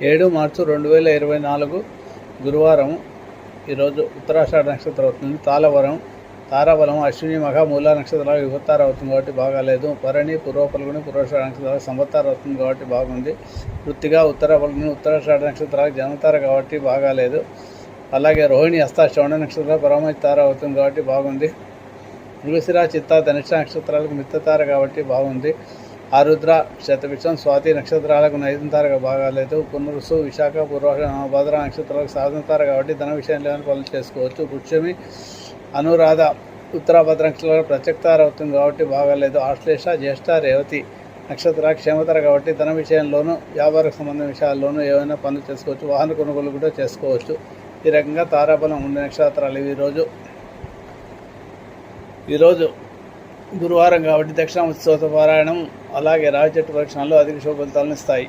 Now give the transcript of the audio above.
7 మార్చి 2024 గురువారం. ఈరోజు ఉత్తరాషాఢ నక్షత్రం అవుతుంది. తారాబలం అశ్విని మఘ మూల నక్షత్రాలకు యువతార అవుతుంది కాబట్టి బాగాలేదు. భరణి పూర్వ పల్గుని పూర్వాషాఢ నక్షత్రాలకు సంవత్సరం అవుతుంది కాబట్టి బాగుంది. వృత్తిగా ఉత్తర పల్గుని ఉత్తరాషాఢ నక్షత్రాలకు జన్మతార కాబట్టి బాగాలేదు. అలాగే రోహిణి హస్త శ్రవణ నక్షత్రాలు పరమతి తార అవుతుంది కాబట్టి బాగుంది. మృగశిర చిత్త ధనిష్ట నక్షత్రాలకు మిత్రతార కాబట్టి బాగుంది. ఆరుద్ర శతభిషం స్వాతి నక్షత్రాలకు నైదంతారగా బాగాలేదు. పునరుసు విశాఖ భద్ర నక్షత్రాలకు సాధనతార కాబట్టి ధన విషయంలో పనులు చేసుకోవచ్చు. పుష్యమి అనురాధ ఉత్తరాభద్ర నక్షత్రాలకు ప్రత్యక్తార అవుతుంది కాబట్టి బాగాలేదు. ఆశ్లేష జ్యేష్ఠ రేవతి నక్షత్ర క్షేమతార కాబట్టి ధన విషయంలోనూ వ్యాపార సంబంధం విషయాల్లోనూ ఏవైనా పనులు చేసుకోవచ్చు. వాహన కొనుగోలు కూడా చేసుకోవచ్చు. ఈ రకంగా తారాబలం ఉండే నక్షత్రాలు ఈరోజు గురువారం కాబట్టి దక్షిణామూర్తి స్తోత్ర పారాయణం అలాగే రావి చెట్టు పరీక్షణలు అధిక శుభ ఫలితాలను ఇస్తాయి.